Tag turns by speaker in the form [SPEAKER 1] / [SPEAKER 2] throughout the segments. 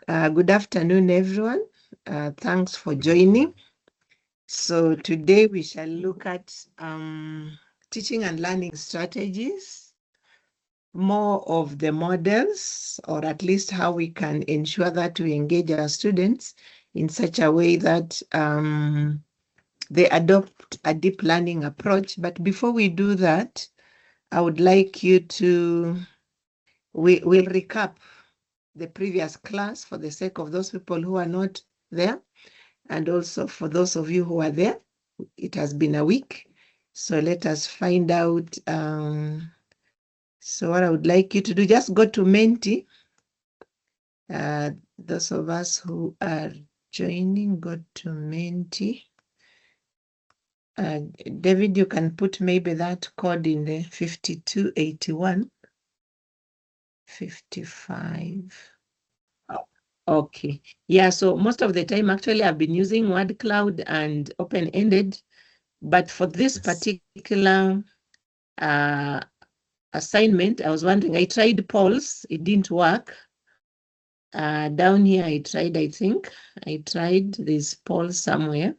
[SPEAKER 1] Good afternoon, everyone. Thanks for joining. So today we shall look at teaching and learning strategies, more of the models, or at least how we can ensure that we engage our students in such a way that they adopt a deep learning approach. But before we do that, I would like you to, we'll recap the previous class for the sake of those people who are not there. And also for those of you who are there, it has been a week. So let us find out. So what I would like you to do, just go to Menti. Those of us who are joining, go to Menti. David, you can put maybe that code in the 5281. 55. Okay. Yeah, so most of the time, actually, I've been using word cloud and open-ended. But for this particular assignment, I was wondering, I tried polls, it didn't work. Down here, I think, this poll somewhere.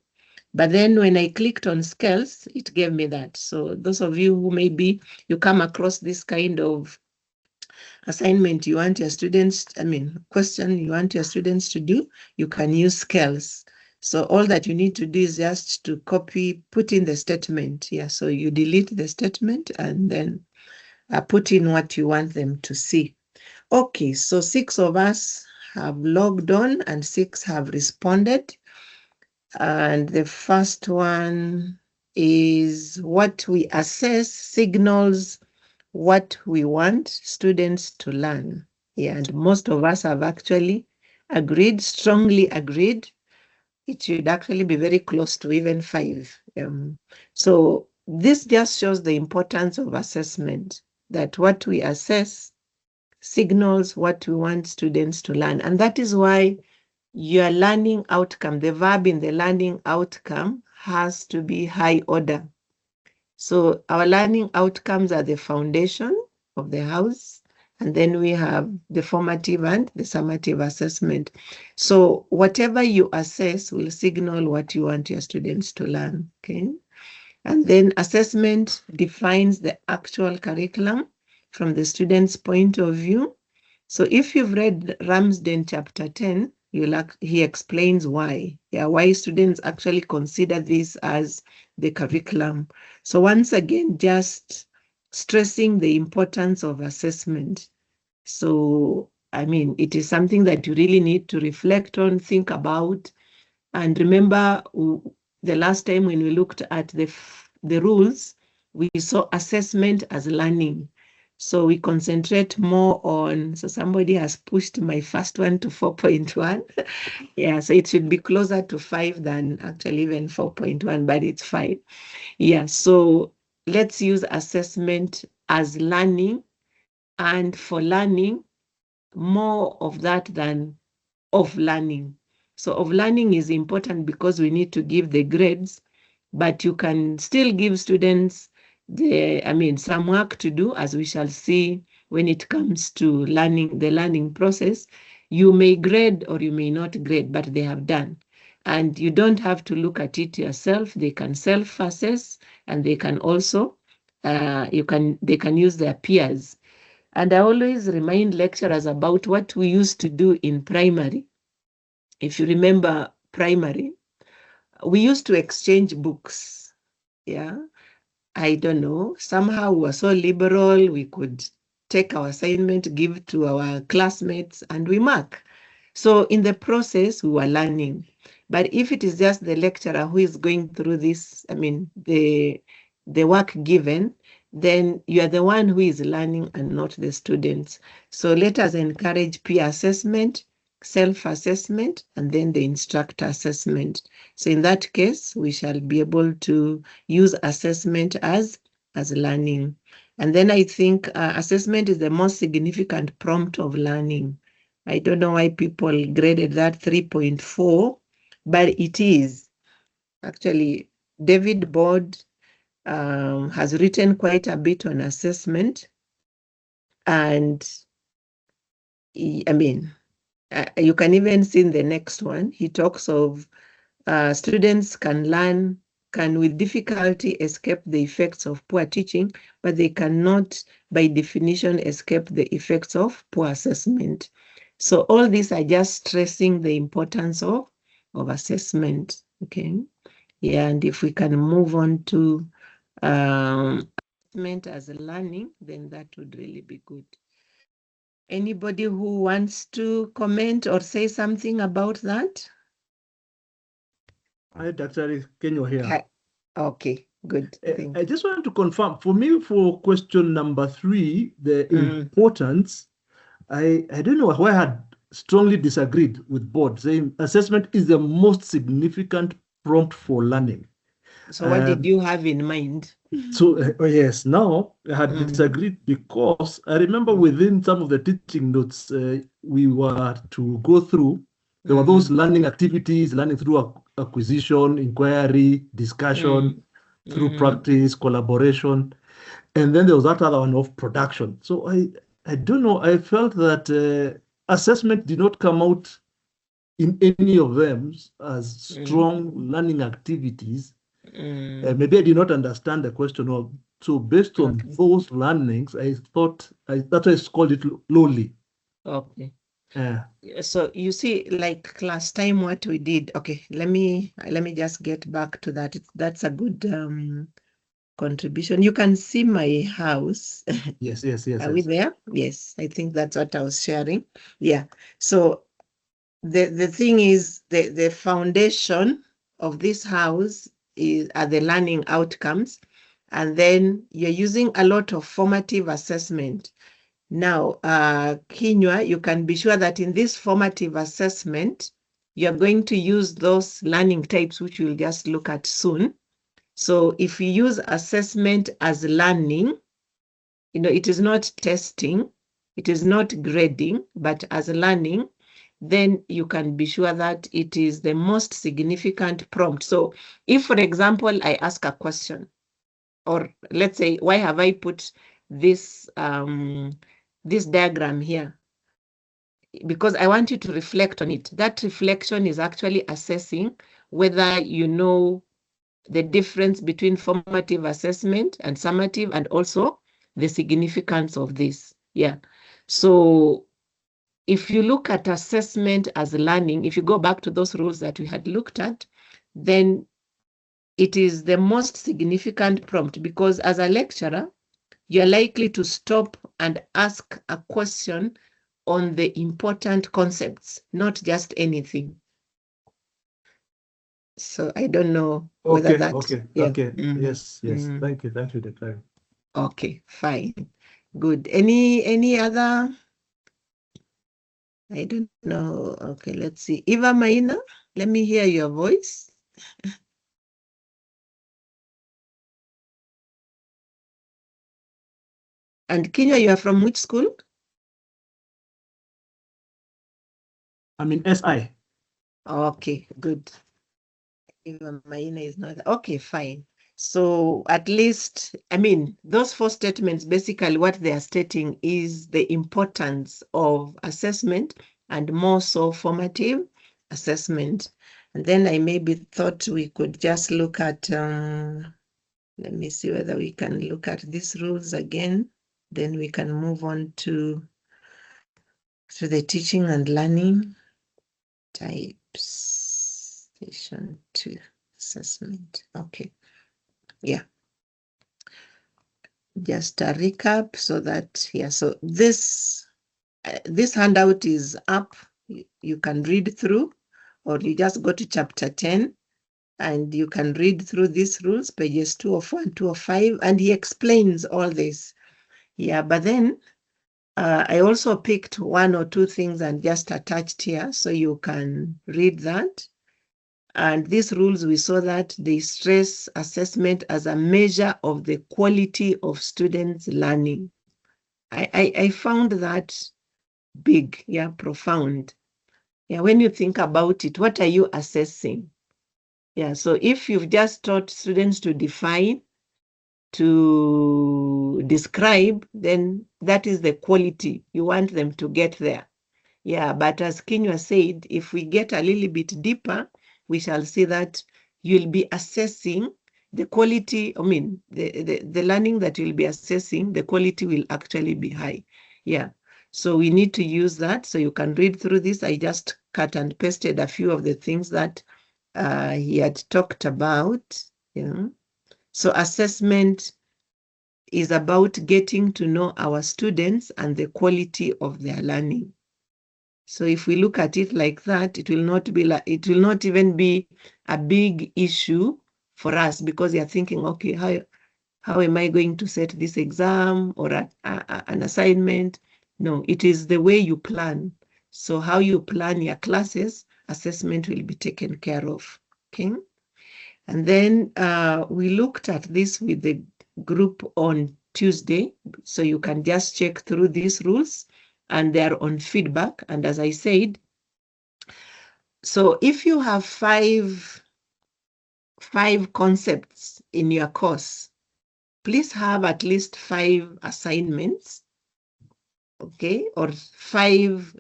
[SPEAKER 1] But then when I clicked on scales, it gave me that. So those of you who maybe you come across this kind of assignment you want your students, question you want your students to do, you can use scales. So all that you need to do is just to copy, put in the statement. Yeah, so you delete the statement and then put in what you want them to see. Okay, so 6 of us have logged on and 6 have responded. And the first one is what we assess signals what we want students to learn. Yeah, and most of us have actually agreed, strongly agreed. It should actually be very close to even 5. So this just shows the importance of assessment, that what we assess signals what we want students to learn. And that is why your learning outcome, the verb in the learning outcome, has to be high order. So our learning outcomes are the foundation of the house, and then we have the formative and the summative assessment. So whatever you assess will signal what you want your students to learn, okay? And then assessment defines the actual curriculum from the student's point of view. So if you've read Ramsden chapter 10, he explains why. Yeah, why students actually consider this as the curriculum. So once again, just stressing the importance of assessment. So, it is something that you really need to reflect on, think about. And remember, the last time when we looked at the rules, we saw assessment as learning. So we concentrate more on, so somebody has pushed my first one to 4.1. Yeah, so it should be closer to 5 than actually even 4.1, but it's 5. Yeah, so let's use assessment as learning, and for learning, more of that than of learning. So of learning is important because we need to give the grades, but you can still give students some work to do, as we shall see when it comes to learning, the learning process. You may grade or you may not grade, but they have done. And you don't have to look at it yourself. They can self-assess, and they can also, they can use their peers. And I always remind lecturers about what we used to do in primary. If you remember primary, we used to exchange books. Yeah. I don't know, somehow we were so liberal, we could take our assignment, give to our classmates, and we mark. So in the process, we were learning. But if it is just the lecturer who is going through this, the work given, then you are the one who is learning and not the students. So let us encourage peer assessment, self-assessment, and then the instructor assessment. So in that case, we shall be able to use assessment as learning. And then I think assessment is the most significant prompt of learning. I don't know why people graded that 3.4, but it is. Actually, David Board has written quite a bit on assessment. And You can even see in the next one, he talks of students can with difficulty escape the effects of poor teaching, but they cannot, by definition, escape the effects of poor assessment. So all these are just stressing the importance of assessment, okay? Yeah, and if we can move on to assessment as learning, then that would really be good. Anybody who wants to comment or say something about that?
[SPEAKER 2] Hi, Dr. Kenyo here.
[SPEAKER 1] Okay, good.
[SPEAKER 2] I just want to confirm, for me, for question number 3, the importance, I don't know why I had strongly disagreed with board, saying assessment is the most significant prompt for learning.
[SPEAKER 1] So what did you have in mind?
[SPEAKER 2] So, yes, now I had disagreed because I remember within some of the teaching notes we were to go through, there were those learning activities, learning through acquisition, inquiry, discussion, through practice, collaboration, and then there was that other one of production. So I don't know, I felt that assessment did not come out in any of them as strong learning activities. Maybe I did not understand the question. So based on those learnings, I thought that's why I called it lowly.
[SPEAKER 1] Okay.
[SPEAKER 2] Yeah.
[SPEAKER 1] So you see, like last time, what we did. Okay, let me just get back to that. That's a good contribution. You can see my house.
[SPEAKER 2] Yes.
[SPEAKER 1] Are we there? Yes, I think that's what I was sharing. Yeah. So the thing is, the foundation of this house are the learning outcomes, and then you're using a lot of formative assessment. Now, Kinyua, you can be sure that in this formative assessment, you're going to use those learning types, which we'll just look at soon. So if you use assessment as learning, it is not testing, it is not grading, but as learning, then you can be sure that it is the most significant prompt. So if, for example, I ask a question, or let's say, why have I put this this diagram here? Because I want you to reflect on it. That reflection is actually assessing whether you know the difference between formative assessment and summative, and also the significance of this. Yeah. So if you look at assessment as learning, if you go back to those rules that we had looked at, then it is the most significant prompt, because as a lecturer, you're likely to stop and ask a question on the important concepts, not just anything. So I don't know whether that.
[SPEAKER 2] Okay. Yes. Thank you, Dr.
[SPEAKER 1] Okay, fine. Good. Any other? I don't know. Okay, let's see. Eva Maina, let me hear your voice. And Kenya, you are from which school?
[SPEAKER 2] I'm in SI.
[SPEAKER 1] Okay, good. Eva Maina is not. Okay, fine. So at least, those 4 statements, basically what they are stating is the importance of assessment, and more so formative assessment. And then I maybe thought we could just look at, let me see whether we can look at these rules again. Then we can move on to the teaching and learning types. Station 2, assessment. Okay. Yeah. Just a recap so that, yeah, so this handout is up. You can read through, or you just go to chapter 10 and you can read through these rules, pages 204 and 205, and he explains all this. Yeah, but then I also picked 1 or 2 things and just attached here so you can read that. And these rules, we saw that they stress assessment as a measure of the quality of students' learning. I found that big, yeah, profound. Yeah, when you think about it, what are you assessing? Yeah, so if you've just taught students to define, to describe, then that is the quality. You want them to get there. Yeah, but as Kinywa said, if we get a little bit deeper, we shall see that you'll be assessing the quality, I mean, the learning that you'll be assessing, the quality will actually be high. Yeah, so we need to use that. So you can read through this. I just cut and pasted a few of the things that he had talked about. Yeah. So assessment is about getting to know our students and the quality of their learning. So if we look at it like that, it will not be like, it will not even be a big issue for us, because you're thinking, okay, how am I going to set this exam or an assignment? No, it is the way you plan. So how you plan your classes, assessment will be taken care of. Okay. And then we looked at this with the group on Tuesday. So you can just check through these rules, and they're on feedback. And as I said, so if you have five concepts in your course, please have at least 5 assignments, okay, or five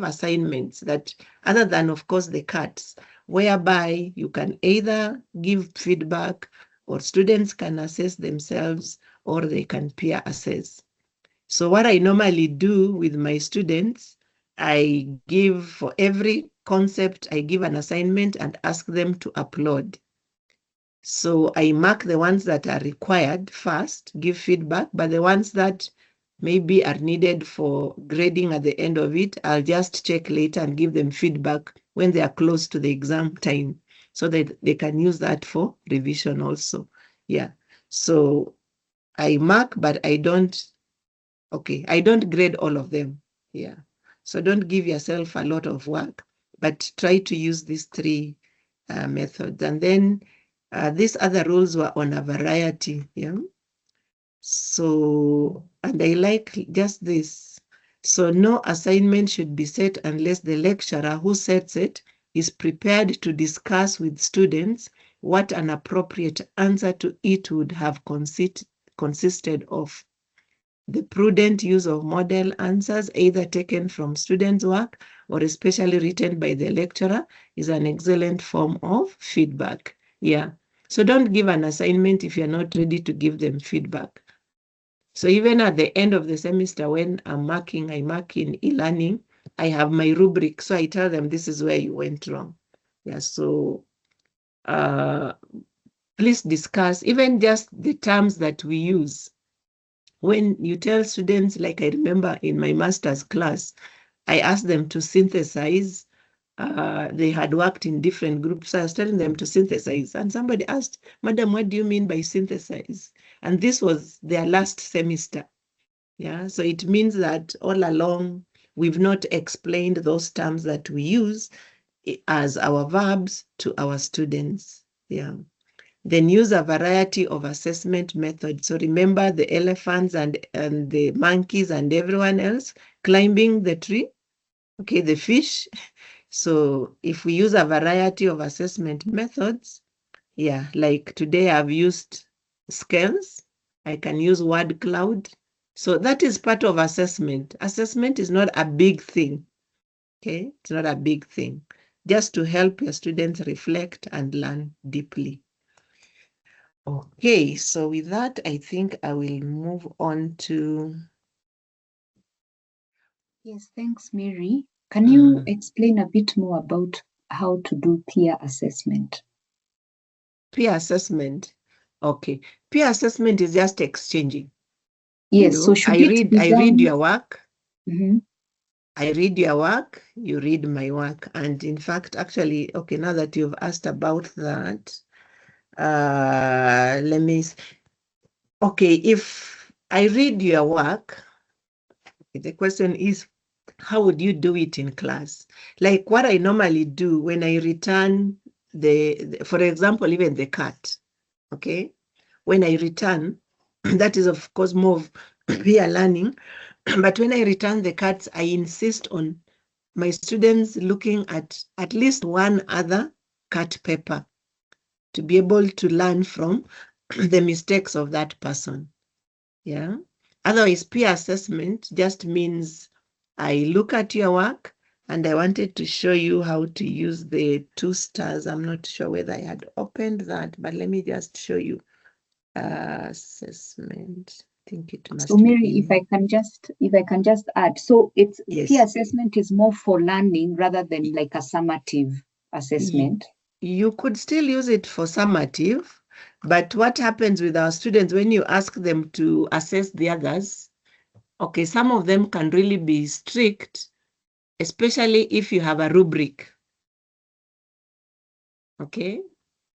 [SPEAKER 1] assignments, that other than, of course, the cuts, whereby you can either give feedback, or students can assess themselves, or they can peer assess. So what I normally do with my students, I give, for every concept, I give an assignment and ask them to upload. So I mark the ones that are required first, give feedback, but the ones that maybe are needed for grading at the end of it, I'll just check later and give them feedback when they are close to the exam time, so that they can use that for revision also. Yeah. So I mark, but I don't grade all of them. Yeah. So don't give yourself a lot of work, but try to use these 3 methods. And then these other rules were on a variety. Yeah. So, and I like just this. So no assignment should be set unless the lecturer who sets it is prepared to discuss with students what an appropriate answer to it would have consisted of. The prudent use of model answers, either taken from students' work or especially written by the lecturer, is an excellent form of feedback. Yeah. So don't give an assignment if you're not ready to give them feedback. So even at the end of the semester, when I mark in e-learning, I have my rubric. So I tell them, this is where you went wrong. Yeah. So please discuss even just the terms that we use. When you tell students, like I remember in my master's class, I asked them to synthesize. They had worked in different groups. So I was telling them to synthesize. And somebody asked, Madam, what do you mean by synthesize? And this was their last semester. Yeah, so it means that all along, we've not explained those terms that we use as our verbs to our students. Yeah. Then use a variety of assessment methods. So remember the elephants and the monkeys and everyone else climbing the tree, okay, the fish. So if we use a variety of assessment methods, yeah, like today I've used scales, I can use word cloud. So that is part of assessment. Assessment is not a big thing, okay? It's not a big thing, just to help your students reflect and learn deeply. Okay, so with that, I think I will move on to...
[SPEAKER 3] Yes, thanks, Mary. Can you explain a bit more about how to do peer assessment?
[SPEAKER 1] Peer assessment. Okay. Peer assessment is just exchanging.
[SPEAKER 3] Yes, so should
[SPEAKER 1] I read your work.
[SPEAKER 3] Mm-hmm.
[SPEAKER 1] I read your work, you read my work. And in fact, actually, okay, now that you've asked about that, let me... Okay, if I read your work, the question is, how would you do it in class? Like what I normally do when I return for example, even the cat, okay? When I return, that is of course more of peer learning, but when I return the cards, I insist on my students looking at least one other cut paper to be able to learn from the mistakes of that person. Yeah. Otherwise, peer assessment just means I look at your work, And I wanted to show you how to use the 2 stars. I'm not sure whether I had opened that, but let me just show you. Assessment. I think it must
[SPEAKER 3] So
[SPEAKER 1] be
[SPEAKER 3] Mary,
[SPEAKER 1] in.
[SPEAKER 3] if I can just add, so it's
[SPEAKER 1] Yes.
[SPEAKER 3] peer assessment is more for learning rather than like a summative assessment.
[SPEAKER 1] You could still use it for summative, but what happens with our students when you ask them to assess the others, okay, some of them can really be strict, especially if you have a rubric. Okay,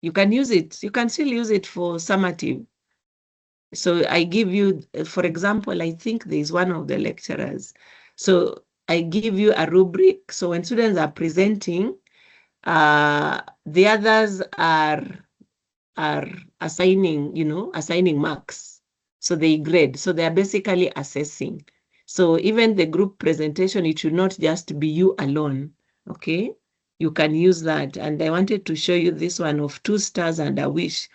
[SPEAKER 1] you can use it. You can still use it for summative. So I give you, for example, I think there's one of the lecturers. So I give you a rubric. So when students are presenting, the others are assigning marks. So they grade. So they are basically assessing. So even the group presentation, it should not just be you alone. Okay, you can use that. And I wanted to show you this one of 2 stars and a wish.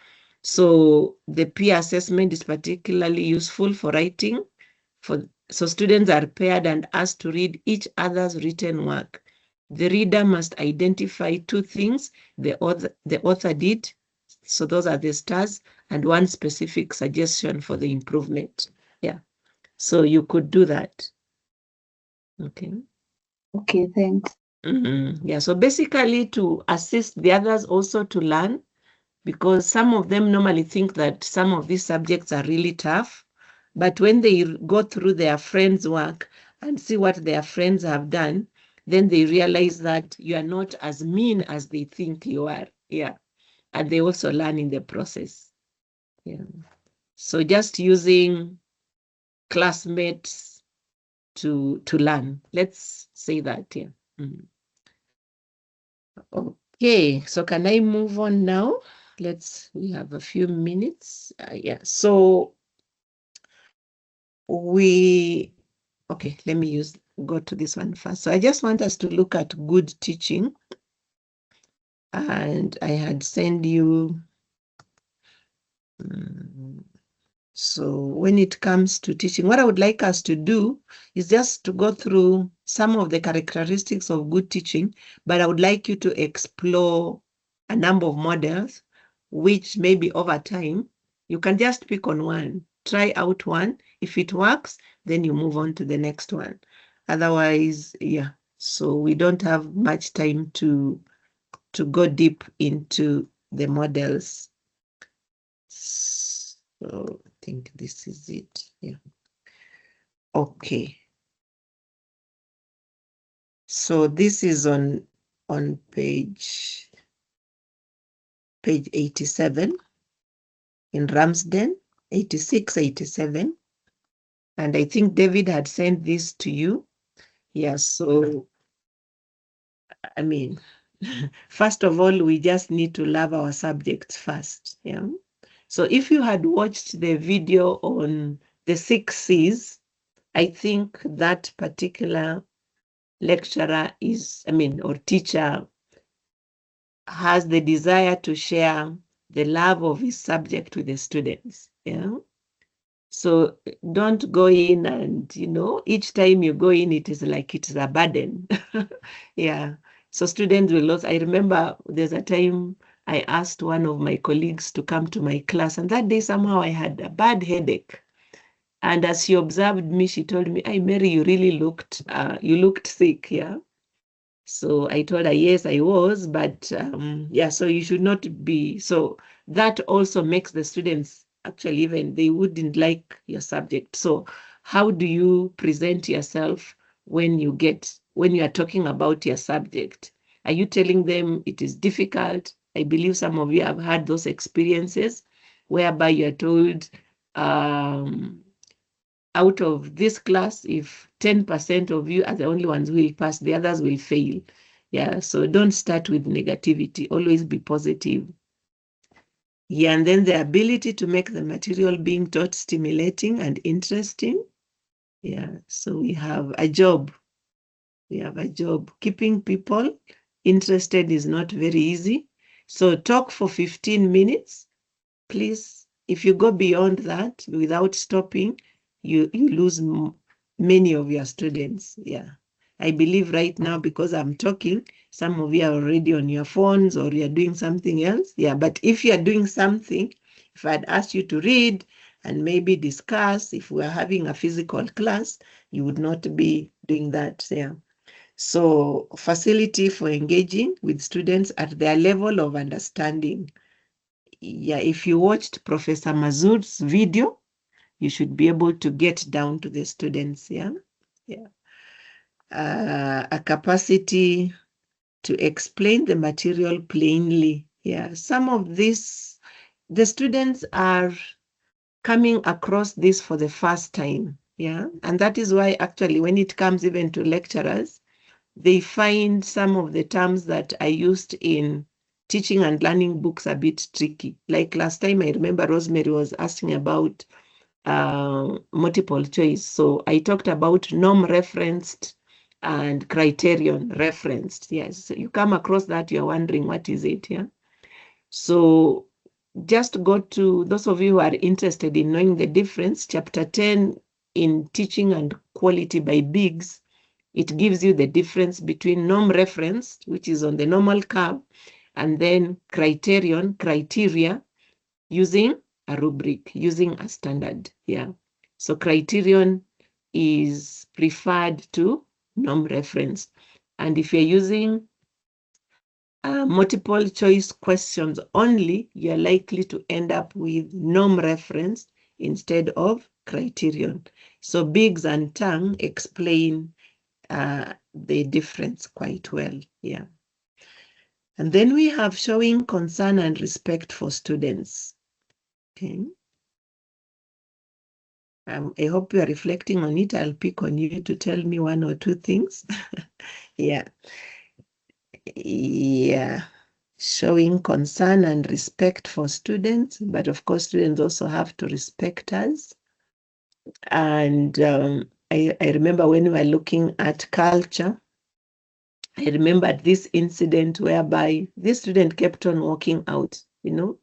[SPEAKER 1] So the peer assessment is particularly useful for writing. So students are paired and asked to read each other's written work. The reader must identify 2 things the author did. So those are the stars, and 1 specific suggestion for the improvement. Yeah. So you could do that. Okay.
[SPEAKER 3] Okay, thanks.
[SPEAKER 1] Yeah. So basically to assist the others also to learn, because some of them normally think that some of these subjects are really tough. But when they go through their friends' work and see what their friends have done, then they realize that you are not as mean as they think you are. Yeah. And they also learn in the process. Yeah. So just using classmates to learn. Let's say that, yeah. Okay, so can I move on now? We have a few minutes. Yeah, so okay, let me go to this one first. So I just want us to look at good teaching. And I had sent you, so when it comes to teaching, what I would like us to do is just to go through some of the characteristics of good teaching, but I would like you to explore a number of models, which maybe over time, you can just pick on one, try out one. If it works, then you move on to the next one. Otherwise, yeah, so we don't have much time to go deep into the models. So I think this is it. Yeah. Okay. So this is on page 87 in Ramsden, 86, 87. And I think David had sent this to you. Yeah, so I mean, first of all, we just need to love our subjects first. Yeah. So if you had watched the video on the 6 C's, I think that particular lecturer or teacher has the desire to share the love of his subject with the students. Yeah. So don't go in and, each time you go in, it is like it's a burden. Yeah. So students will also, I remember there's a time I asked one of my colleagues to come to my class, and that day somehow I had a bad headache. And as she observed me, she told me, "Hey, Mary, you really looked sick." Yeah. So I told her, yes, I was, but yeah, so you should not be. So that also makes the students actually even, they wouldn't like your subject. So how do you present yourself when you are talking about your subject? Are you telling them it is difficult? I believe some of you have had those experiences whereby you're told, out of this class, if 10% of you are the only ones who will pass, the others will fail. Yeah, so don't start with negativity. Always be positive. Yeah, and then the ability to make the material being taught stimulating and interesting. Yeah, so we have a job. Keeping people interested is not very easy. So talk for 15 minutes. Please, if you go beyond that without stopping, you lose many of your students. Yeah. I believe right now, because I'm talking, some of you are already on your phones or you're doing something else. Yeah, but if you're doing something, if I'd asked you to read and maybe discuss, if we're having a physical class, you would not be doing that. Yeah. So facility for engaging with students at their level of understanding. Yeah, if you watched Professor Mazur's video, you should be able to get down to the students. Yeah. Yeah. A capacity to explain the material plainly. Yeah, some of this, the students are coming across this for the first time. Yeah, and that is why actually when it comes even to lecturers, they find some of the terms that I used in teaching and learning books a bit tricky. Like last time, I remember Rosemary was asking about multiple choice. So I talked about norm referenced and criterion referenced. Yes, so you come across that, you're wondering what is it, yeah? So just go to, those of you who are interested in knowing the difference, chapter 10 in Teaching and Quality by Biggs, it gives you the difference between norm referenced, which is on the normal curve, and then criteria, using a rubric, using a standard. Yeah. So criterion is preferred to norm reference. And if you're using multiple choice questions only, you're likely to end up with norm reference instead of criterion. So Biggs and Tang explain the difference quite well. Yeah. And then we have showing concern and respect for students. Okay. I hope you are reflecting on it. I'll pick on you to tell me one or two things. Yeah. Yeah. Showing concern and respect for students, but of course, students also have to respect us. And I remember when we were looking at culture, I remembered this incident whereby this student kept on walking out, you know.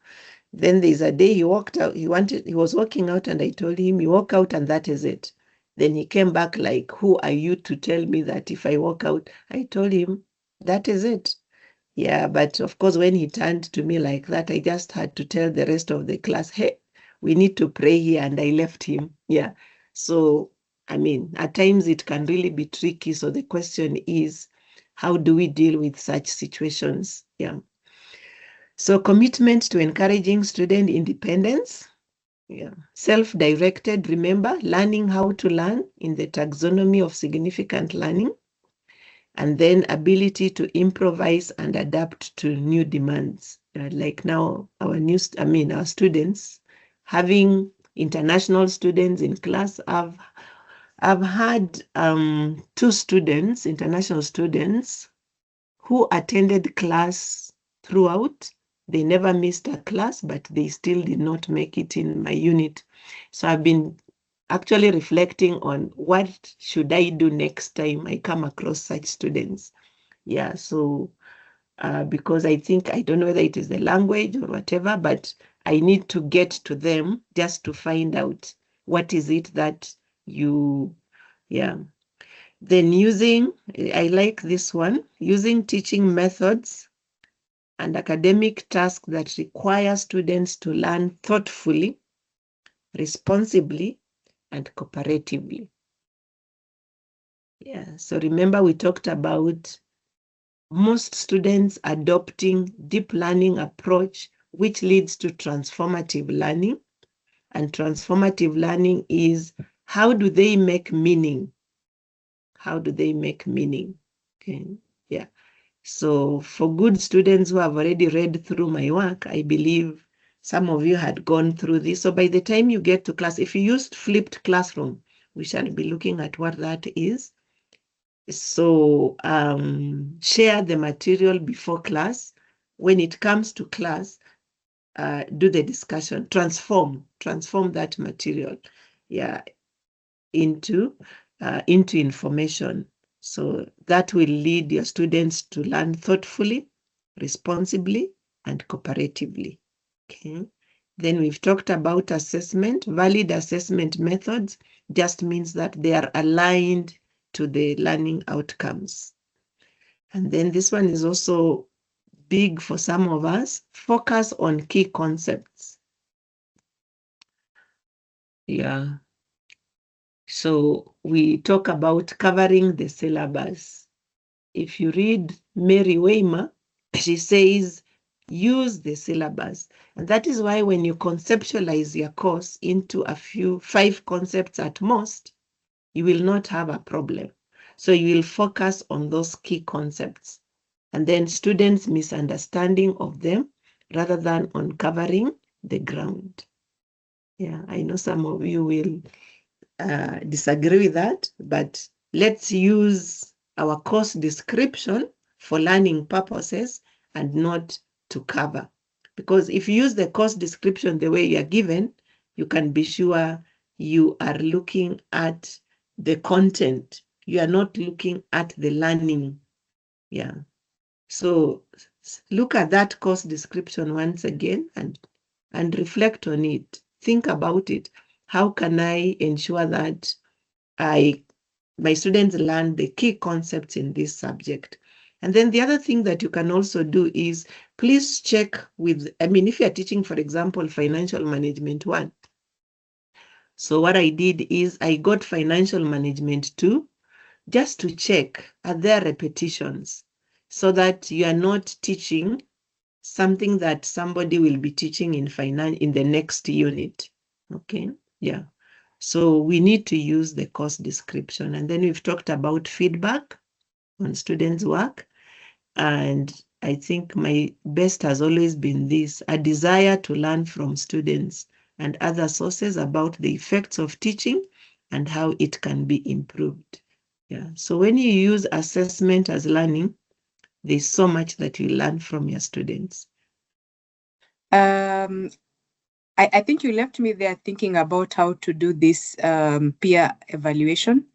[SPEAKER 1] Then there's a day he walked out, he was walking out and I told him, you walk out and that is it. Then he came back like, who are you to tell me that if I walk out? I told him, that is it. Yeah, but of course, when he turned to me like that, I just had to tell the rest of the class, hey, we need to pray here, and I left him. Yeah. So, I mean, at times it can really be tricky. So the question is, how do we deal with such situations? Yeah. So commitment to encouraging student independence. Yeah. Self-directed, remember, learning how to learn in the taxonomy of significant learning. And then ability to improvise and adapt to new demands. Like now, our students, having international students in class, I've had 2 students, international students, who attended class throughout. They never missed a class, but they still did not make it in my unit. So I've been actually reflecting on what should I do next time I come across such students. Yeah, so because I don't know whether it is the language or whatever, but I need to get to them just to find out what is it that yeah. Then I like this one, using teaching methods and academic tasks that require students to learn thoughtfully, responsibly, and cooperatively. Yeah, so remember we talked about most students adopting deep learning approach, which leads to transformative learning. And transformative learning is, how do they make meaning? How do they make meaning? Okay, yeah. So for good students who have already read through my work, I believe some of you had gone through this. So by the time you get to class, if you used flipped classroom, we shall be looking at what that is. So share the material before class. When it comes to class, do the discussion, transform that material, yeah, into information. So that will lead your students to learn thoughtfully, responsibly, and cooperatively. Okay. Then we've talked about assessment. Valid assessment methods just means that they are aligned to the learning outcomes. And then this one is also big for some of us. Focus on key concepts. Yeah. So we talk about covering the syllabus. If you read Mary Weimer, she says, use the syllabus. And that is why when you conceptualize your course into 5 concepts at most, you will not have a problem. So you will focus on those key concepts. And then students' misunderstanding of them rather than on covering the ground. Yeah, I know some of you will disagree with that, but let's use our course description for learning purposes and not to cover. Because if you use the course description the way you are given, you can be sure you are looking at the content. You are not looking at the learning. Yeah. So look at that course description once again and reflect on it. Think about it. How can I ensure that my students learn the key concepts in this subject? And then the other thing that you can also do is please check with, if you're teaching, for example, financial management 1. So what I did is I got financial management 2 just to check, are there repetitions, so that you are not teaching something that somebody will be teaching in the next unit. Okay, yeah. So we need to use the course description. And then we've talked about feedback on students' work. And I think my best has always been this, a desire to learn from students and other sources about the effects of teaching and how it can be improved. Yeah. So when you use assessment as learning, there's so much that you learn from your students.
[SPEAKER 4] I think you left me there thinking about how to do this peer evaluation.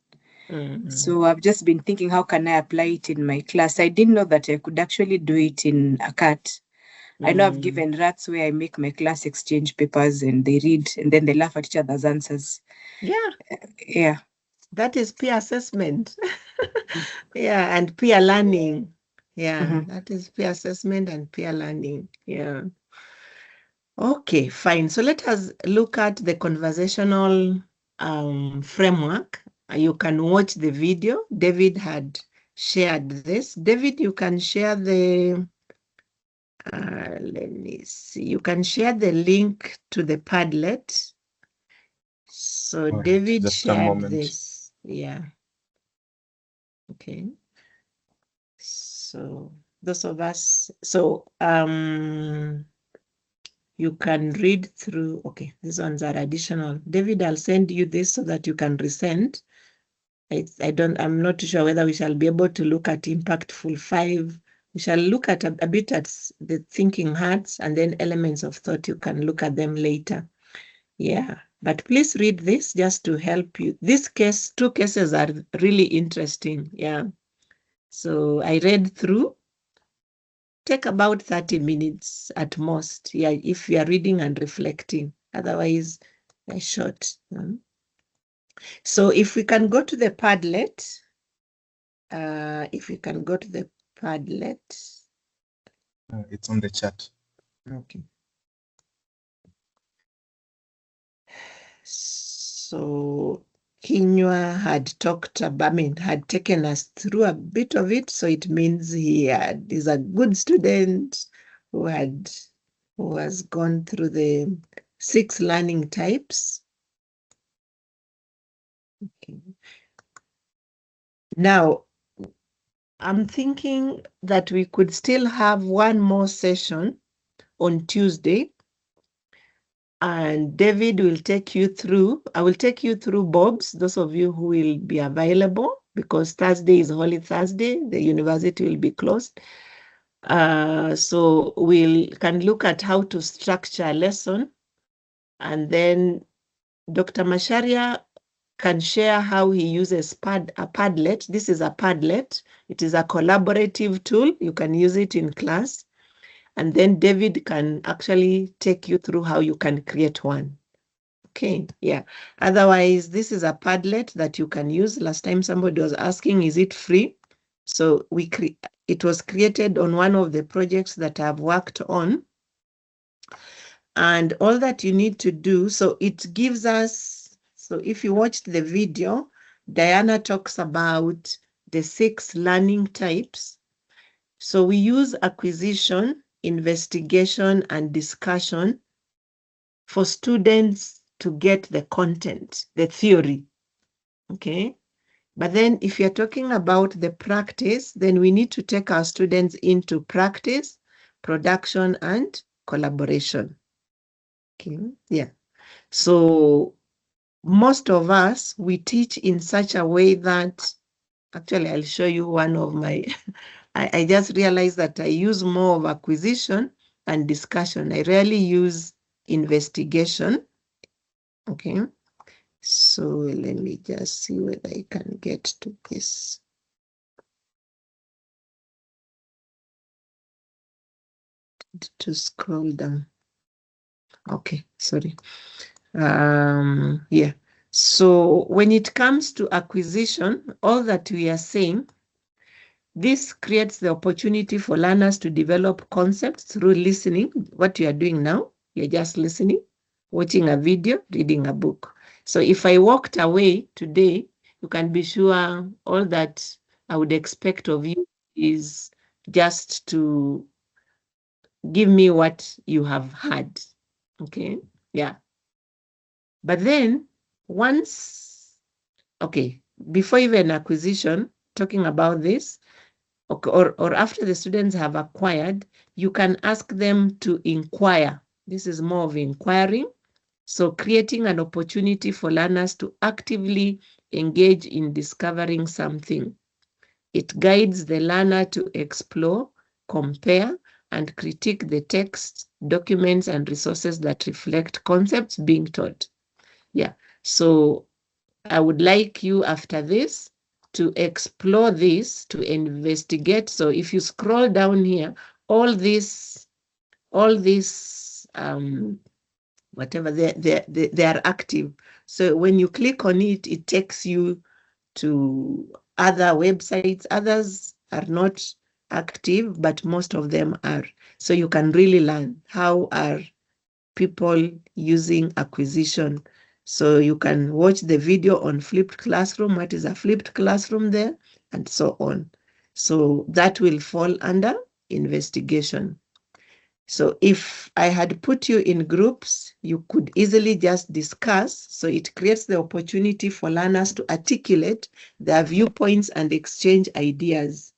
[SPEAKER 4] So I've just been thinking, how can I apply it in my class? I didn't know that I could actually do it in a CAT. I know I've given rats where I make my class exchange papers and they read and then they laugh at each other's answers.
[SPEAKER 1] Yeah.
[SPEAKER 4] Yeah.
[SPEAKER 1] That is peer assessment. Yeah, and peer learning. Yeah, that is peer assessment and peer learning. Yeah. Okay, fine. So let us look at the conversational framework. You can watch the video. David had shared this. David, you can share the, let me see. You can share the link to the Padlet. So
[SPEAKER 5] All right,
[SPEAKER 1] David
[SPEAKER 5] just a
[SPEAKER 1] shared
[SPEAKER 5] moment.
[SPEAKER 1] this. Yeah. Okay. So those of us, you can read through. Okay, these ones are additional. David, I'll send you this so that you can resend. I'm not sure whether we shall be able to look at Impactful 5. We shall look at a bit at the thinking hearts and then elements of thought. You can look at them later. Yeah, but please read this just to help you. This case, 2 cases are really interesting. Yeah. So I read through. Take about 30 minutes at most, yeah, if you are reading and reflecting. Otherwise, they're short. So if we can go to the Padlet,
[SPEAKER 5] It's on the chat.
[SPEAKER 1] Okay. So Kinywa had talked about, had taken us through a bit of it. So it means is a good student who has gone through the 6 learning types. Okay. Now, I'm thinking that we could still have one more session on Tuesday. And David will take you through, I will take you through Bob's, those of you who will be available, because Thursday is Holy Thursday, the university will be closed. So we can look at how to structure a lesson. And then Dr. Masharia can share how he uses a Padlet. This is a Padlet. It is a collaborative tool. You can use it in class. And then David can actually take you through how you can create one. Okay, yeah. Otherwise, this is a Padlet that you can use. Last time somebody was asking, is it free? So it was created on one of the projects that I've worked on. And all that you need to do, so it gives us, so if you watched the video, Diana talks about the 6 learning types. So we use acquisition, investigation, and discussion for students to get the content, the theory, okay? But then if you're talking about the practice, then we need to take our students into practice, production, and collaboration. Okay, yeah. So most of us, we teach in such a way that, actually, I'll show you one of my, I just realized that I use more of acquisition and discussion. I rarely use investigation. Okay. So let me just see whether I can get to this. To scroll down. Okay, sorry. Yeah. So when it comes to acquisition, all that we are saying, this creates the opportunity for learners to develop concepts through listening. What you are doing now, you're just listening, watching a video, reading a book. So if I walked away today, you can be sure all that I would expect of you is just to give me what you have heard. Okay, yeah. But then once, okay, before even acquisition, talking about this, or after the students have acquired, you can ask them to inquire. This is more of inquiring. So creating an opportunity for learners to actively engage in discovering something. It guides the learner to explore, compare, and critique the text, documents, and resources that reflect concepts being taught. Yeah, so I would like you after this to explore this, to investigate. So if you scroll down here, all this, whatever, they are active. So when you click on it, it takes you to other websites. Others are not active, but most of them are. So you can really learn how are people using acquisition. So you can watch the video on flipped classroom, what is a flipped classroom there, and so on. So that will fall under investigation. So if I had put you in groups, you could easily just discuss. So it creates the opportunity for learners to articulate their viewpoints and exchange ideas.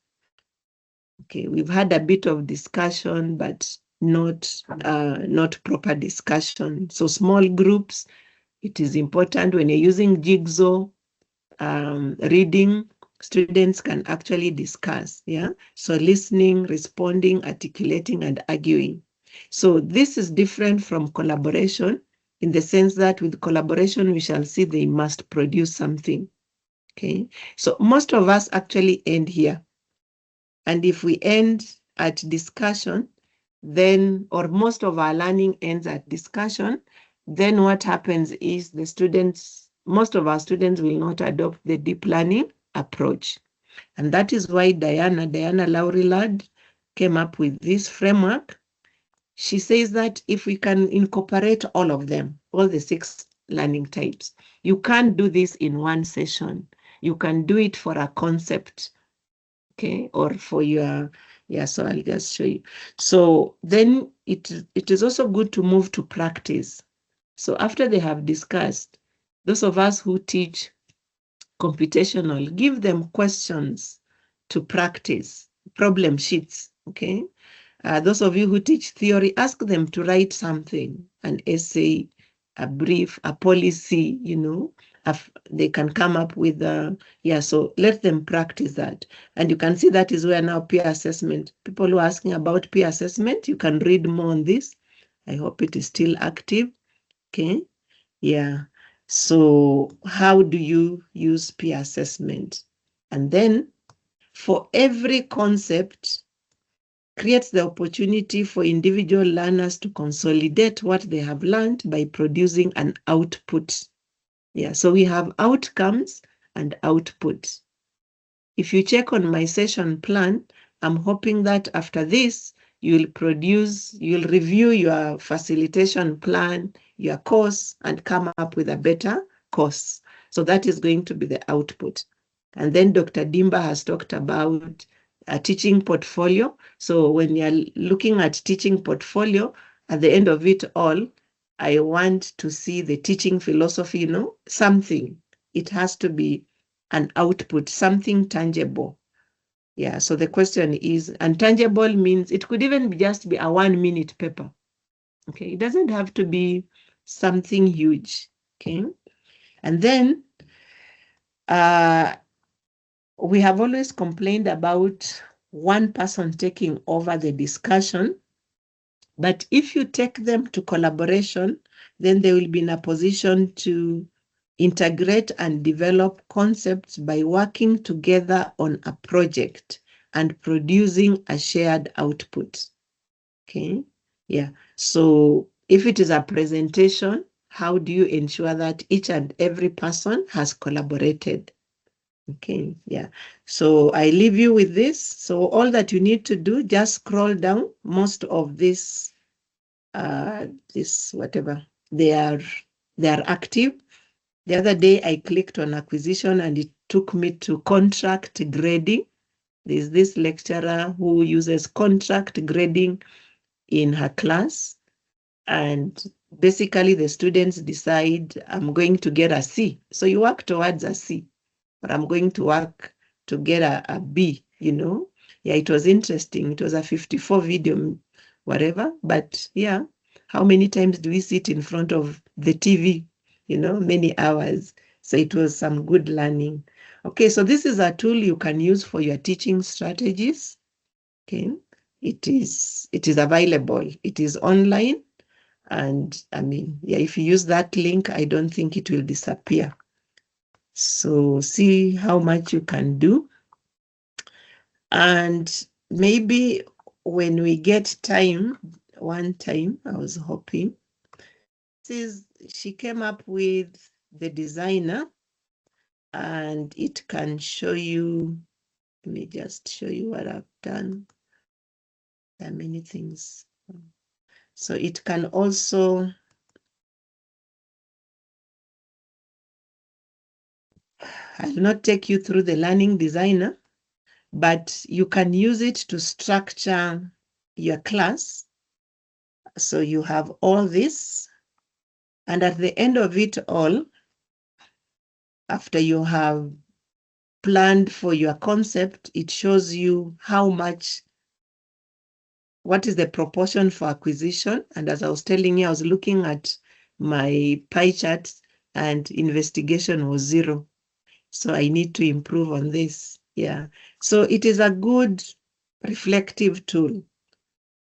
[SPEAKER 1] Okay, we've had a bit of discussion, but not proper discussion. So small groups, it is important when you're using jigsaw reading, students can actually discuss, yeah? So listening, responding, articulating, and arguing. So this is different from collaboration in the sense that with collaboration, we shall see they must produce something, okay? So most of us actually end here. And if we end at discussion, then, or most of our learning ends at discussion, then what happens is the students, most of our students will not adopt the deep learning approach. And that is why Diana Laurillard came up with this framework. She says that if we can incorporate all of them, all the 6 learning types, you can't do this in one session. You can do it for a concept, okay, or for your, yeah, so I'll just show you. So then it is also good to move to practice. So after they have discussed, those of us who teach computational, give them questions to practice, problem sheets, okay? Those of you who teach theory, ask them to write something, an essay, a brief, a policy, you know, they can come up with, yeah, so let them practice that. And you can see that is where now peer assessment, people who are asking about peer assessment, you can read more on this. I hope it is still active, okay? Yeah, so how do you use peer assessment? And then for every concept, creates the opportunity for individual learners to consolidate what they have learned by producing an output. Yeah, so we have outcomes and output. If you check on my session plan, I'm hoping that after this, you'll review your facilitation plan, your course, and come up with a better course. So that is going to be the output. And then Dr. Dimba has talked about a teaching portfolio. So when you're looking at teaching portfolio, at the end of it all, I want to see the teaching philosophy, something. It has to be an output, something tangible. Yeah, so the question is, and tangible means it could even just be a 1-minute paper. Okay, it doesn't have to be something huge. Okay, and then we have always complained about one person taking over the discussion. But if you take them to collaboration, then they will be in a position to integrate and develop concepts by working together on a project and producing a shared output. Okay, yeah. So if it is a presentation, how do you ensure that each and every person has collaborated? Okay, yeah. So I leave you with this. So all that you need to do, just scroll down. Most of this whatever, they are active. The other day I clicked on acquisition and it took me to contract grading. There's this lecturer who uses contract grading in her class, and basically the students decide, I'm going to get a C. So you work towards a C, but I'm going to work to get a B, Yeah, it was interesting. It was a 54 video, whatever, but yeah, how many times do we sit in front of the TV? Many hours. So it was some good learning. Okay, so this is a tool you can use for your teaching strategies. Okay, it is available. It is online. And I mean, yeah, if you use that link, I don't think it will disappear. So see how much you can do. And maybe when we get time, one time I was hoping, she came up with the designer, and it can show you, let me just show you what I've done. There are many things. So it can also, I'll not take you through the learning designer, but you can use it to structure your class. So you have all this, and at the end of it all, after you have planned for your concept, it shows you how much, what is the proportion for acquisition. And as I was telling you, I was looking at my pie charts and investigation was 0. So I need to improve on this. Yeah. So it is a good reflective tool.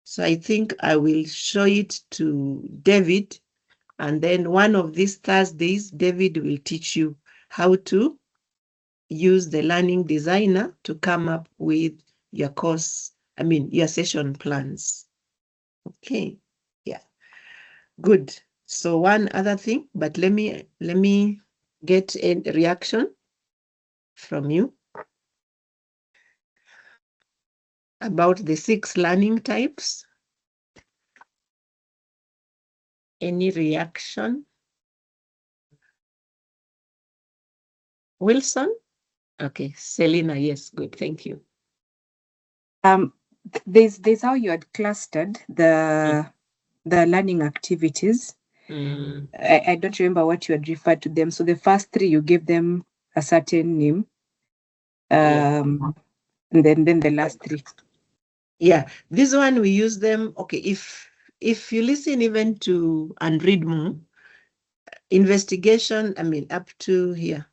[SPEAKER 1] So I think I will show it to David. And then one of these Thursdays, David will teach you how to use the learning designer to come up with your course, your session plans. Okay, yeah, good. So one other thing, but let me get a reaction from you about the 6 learning types. Any reaction? Wilson? Okay, Selena, yes, good, thank you.
[SPEAKER 4] There's how you had clustered the learning activities. I don't remember what you had referred to them. So the first 3, you gave them a certain name. And then the last 3.
[SPEAKER 1] Yeah, this one we use them. Okay, if you listen even to and read more, investigation, up to here.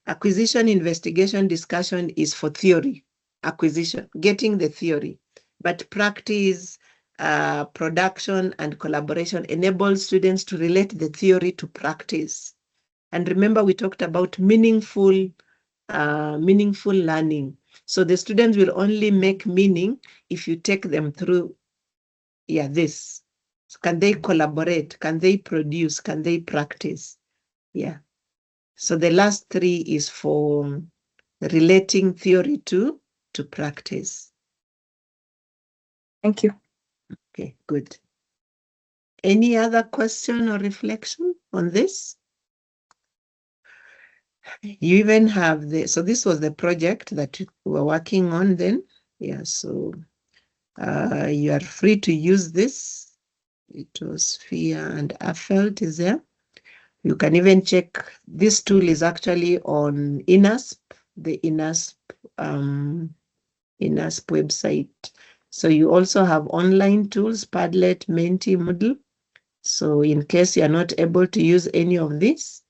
[SPEAKER 1] Acquisition, investigation, discussion is for theory. Acquisition, getting the theory. But practice, production, and collaboration enables students to relate the theory to practice. And remember, we talked about meaningful learning. So the students will only make meaning if you take them through, this. So can they collaborate? Can they produce? Can they practice? Yeah. So the last 3 is for relating theory to practice.
[SPEAKER 4] Thank you.
[SPEAKER 1] Okay, good. Any other question or reflection on this? You even have so this was the project that we were working on then. Yeah, so you are free to use this. It was Fia and Affelt is there. You can even check, this tool is actually on INASP, the INASP website. So you also have online tools, Padlet, Menti, Moodle. So in case you are not able to use any of this,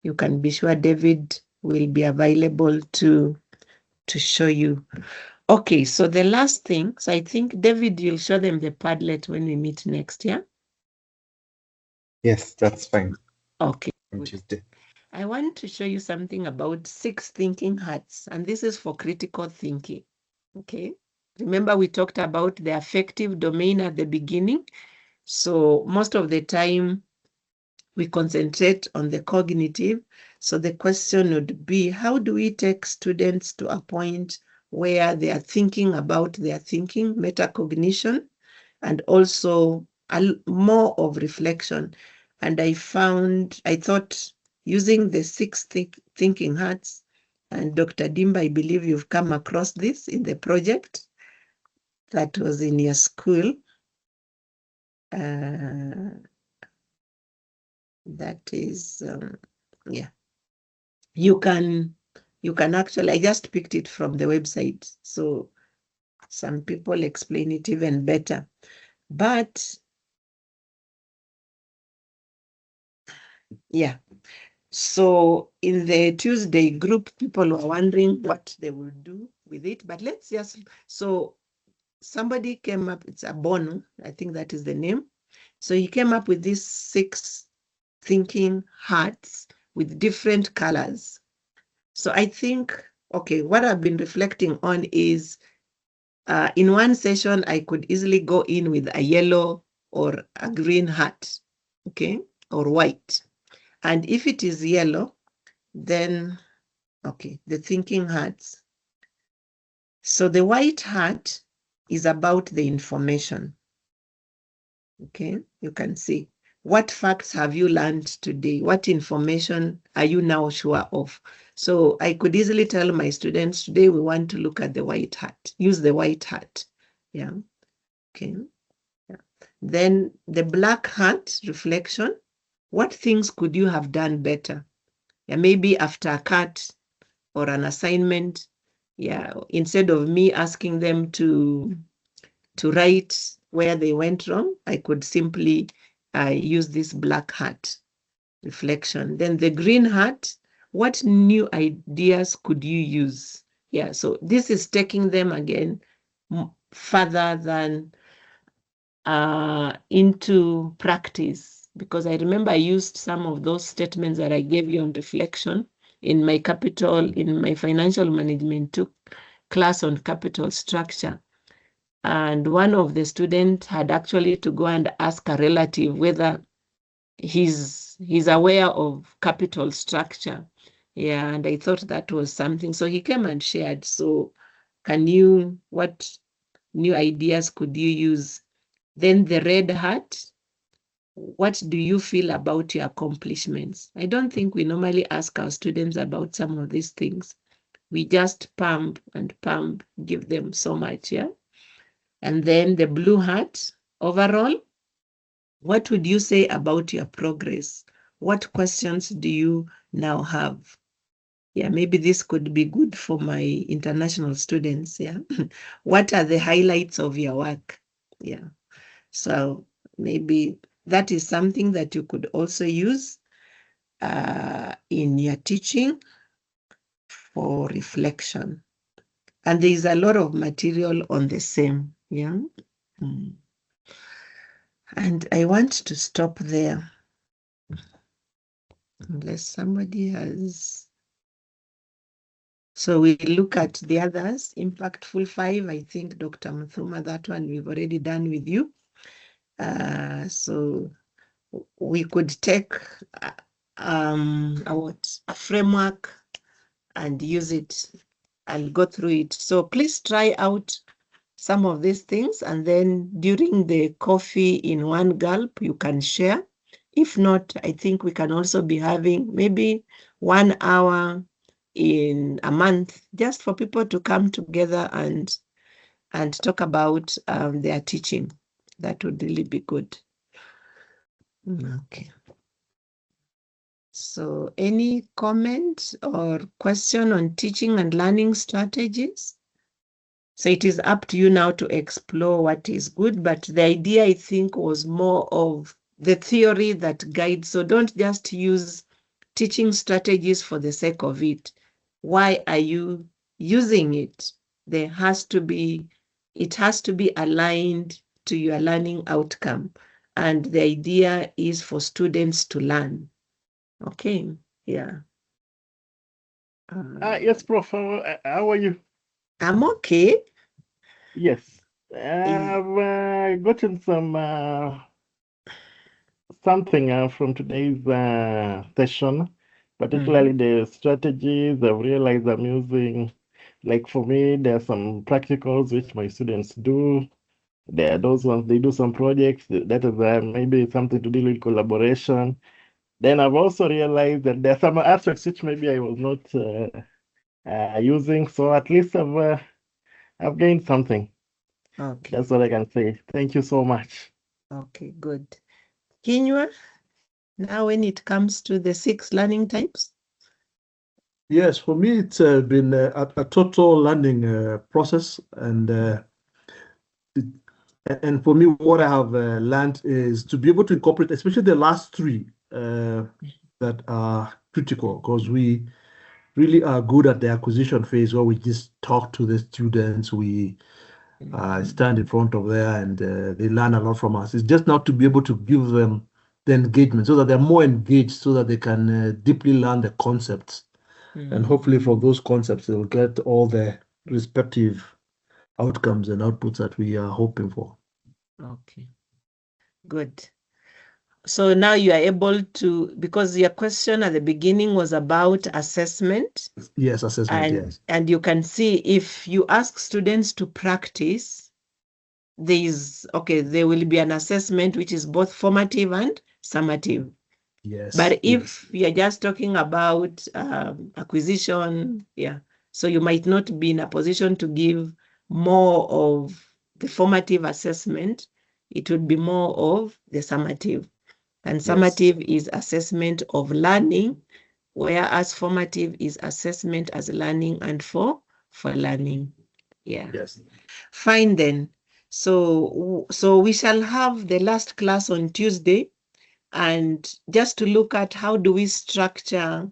[SPEAKER 1] you can be sure David will be available to show you. Okay, so the last thing, so I think David, you'll show them the Padlet when we meet next, yeah?
[SPEAKER 5] Yes, that's fine.
[SPEAKER 1] Okay.
[SPEAKER 5] On
[SPEAKER 1] Good.
[SPEAKER 5] Tuesday.
[SPEAKER 1] I want to show you something about 6 thinking hats, and this is for critical thinking. Okay. Remember we talked about the affective domain at the beginning. So most of the time we concentrate on the cognitive. So the question would be, how do we take students to a point where they are thinking about their thinking, metacognition, and also more of reflection? And I thought using the 6 thinking hats, and Dr. Dimba, I believe you've come across this in the project that was in your school. That is, yeah. You can actually, I just picked it from the website. So some people explain it even better. But yeah. So in the Tuesday group, people were wondering what they will do with it. But let's just, so somebody came up, it's a Bono, I think that is the name. So he came up with these 6 thinking hats with different colors. So I think, okay, what I've been reflecting on is in one session, I could easily go in with a yellow or a green hat, okay, or white. And if it is yellow, then, okay, the thinking hats. So the white hat is about the information, okay? You can see. What facts have you learned today? What information are you now sure of? So I could easily tell my students, today we want to look at the white hat, use the white hat, yeah, okay. Yeah. Then the black hat, reflection. What things could you have done better? Yeah, maybe after a cut or an assignment, yeah, instead of me asking them to write where they went wrong, I could simply use this black hat, reflection. Then the green hat, what new ideas could you use? Yeah, so this is taking them again further than into practice, because I remember I used some of those statements that I gave you on reflection in my financial management class on capital structure. And one of the students had actually to go and ask a relative whether he's aware of capital structure. Yeah, and I thought that was something. So he came and shared. So what new ideas could you use? Then the red hat, what do you feel about your accomplishments? I don't think we normally ask our students about some of these things. We just pump and pump, give them so much, yeah? And then the blue hat, overall, what would you say about your progress? What questions do you now have? Yeah, maybe this could be good for my international students, yeah? What are the highlights of your work? Yeah, so maybe that is something that you could also use in your teaching for reflection. And there is a lot of material on the same, yeah? And I want to stop there, unless somebody has So we look at the others, Impactful 5, I think Dr. Mthuma, that one we've already done with you. So we could take a framework and use it and go through it. So please try out some of these things, and then during the coffee in one gulp, you can share. If not, I think we can also be having maybe 1 hour in a month just for people to come together and talk about their teaching. That would really be good. Okay. So any comment or question on teaching and learning strategies? So it is up to you now to explore what is good, but the idea, I think, was more of the theory that guides. So don't just use teaching strategies for the sake of it. Why are you using it? It has to be aligned to your learning outcome. And the idea is for students to learn. Okay, yeah.
[SPEAKER 6] Yes, Prof. How are you?
[SPEAKER 1] I'm okay.
[SPEAKER 6] Yes. I've gotten something from today's session, particularly the strategies I've realized I'm using. Like for me, there are some practicals which my students do. There are those ones, they do some projects. That is maybe something to do with collaboration. Then I've also realized that there are some aspects which maybe I was not using. So at least I've gained something.
[SPEAKER 1] Okay.
[SPEAKER 6] That's what I can say. Thank you so much.
[SPEAKER 1] Okay, good. Kinyua, now when it comes to the 6 learning types?
[SPEAKER 2] Yes, for me, it's been a total learning process. And for me, what I have learned is to be able to incorporate, especially the last 3 that are critical, because we really are good at the acquisition phase where we just talk to the students, we stand in front of there, and they learn a lot from us. It's just not to be able to give them the engagement so that they're more engaged, so that they can deeply learn the concepts. And hopefully for those concepts, they'll get all the respective outcomes and outputs that we are hoping for.
[SPEAKER 1] Okay, good. So now you are able to, because your question at the beginning was about assessment.
[SPEAKER 2] Yes, assessment, yes.
[SPEAKER 1] And you can see if you ask students to practice, there will be an assessment which is both formative and summative.
[SPEAKER 2] Yes.
[SPEAKER 1] But if you're just talking about acquisition, so you might not be in a position to give more of the formative assessment. It would be more of the summative. And summative is assessment of learning, whereas formative is assessment as learning and for learning. Yeah.
[SPEAKER 2] Yes.
[SPEAKER 1] Fine then. So we shall have the last class on Tuesday, and just to look at how do we structure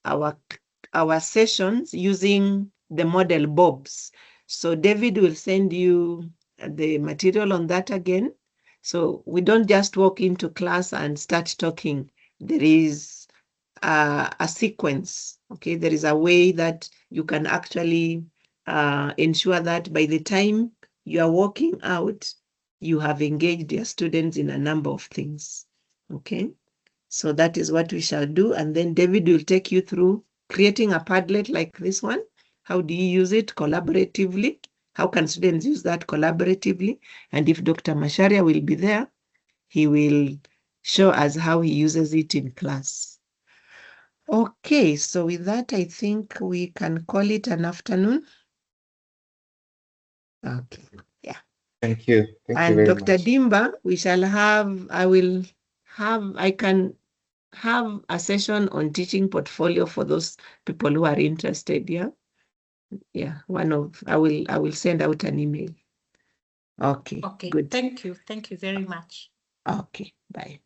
[SPEAKER 1] our sessions using the model BOBS. So David will send you the material on that again. So we don't just walk into class and start talking. There is a sequence, okay? There is a way that you can actually ensure that by the time you are walking out, you have engaged your students in a number of things, okay? So that is what we shall do. And then David will take you through creating a Padlet like this one. How do you use it collaboratively? How can students use that collaboratively? And if Dr. Masharia will be there, he will show us how he uses it in class. Okay, so with that, I think we can call it an afternoon. Okay, yeah.
[SPEAKER 5] Thank you. Thank you
[SPEAKER 1] And
[SPEAKER 5] very
[SPEAKER 1] Dr.
[SPEAKER 5] much.
[SPEAKER 1] Dimba, I can have a session on teaching portfolio for those people who are interested. Yeah. I will send out an email. Okay.
[SPEAKER 7] Okay.
[SPEAKER 1] Good.
[SPEAKER 7] Thank you. Thank you very much.
[SPEAKER 1] Okay. Bye.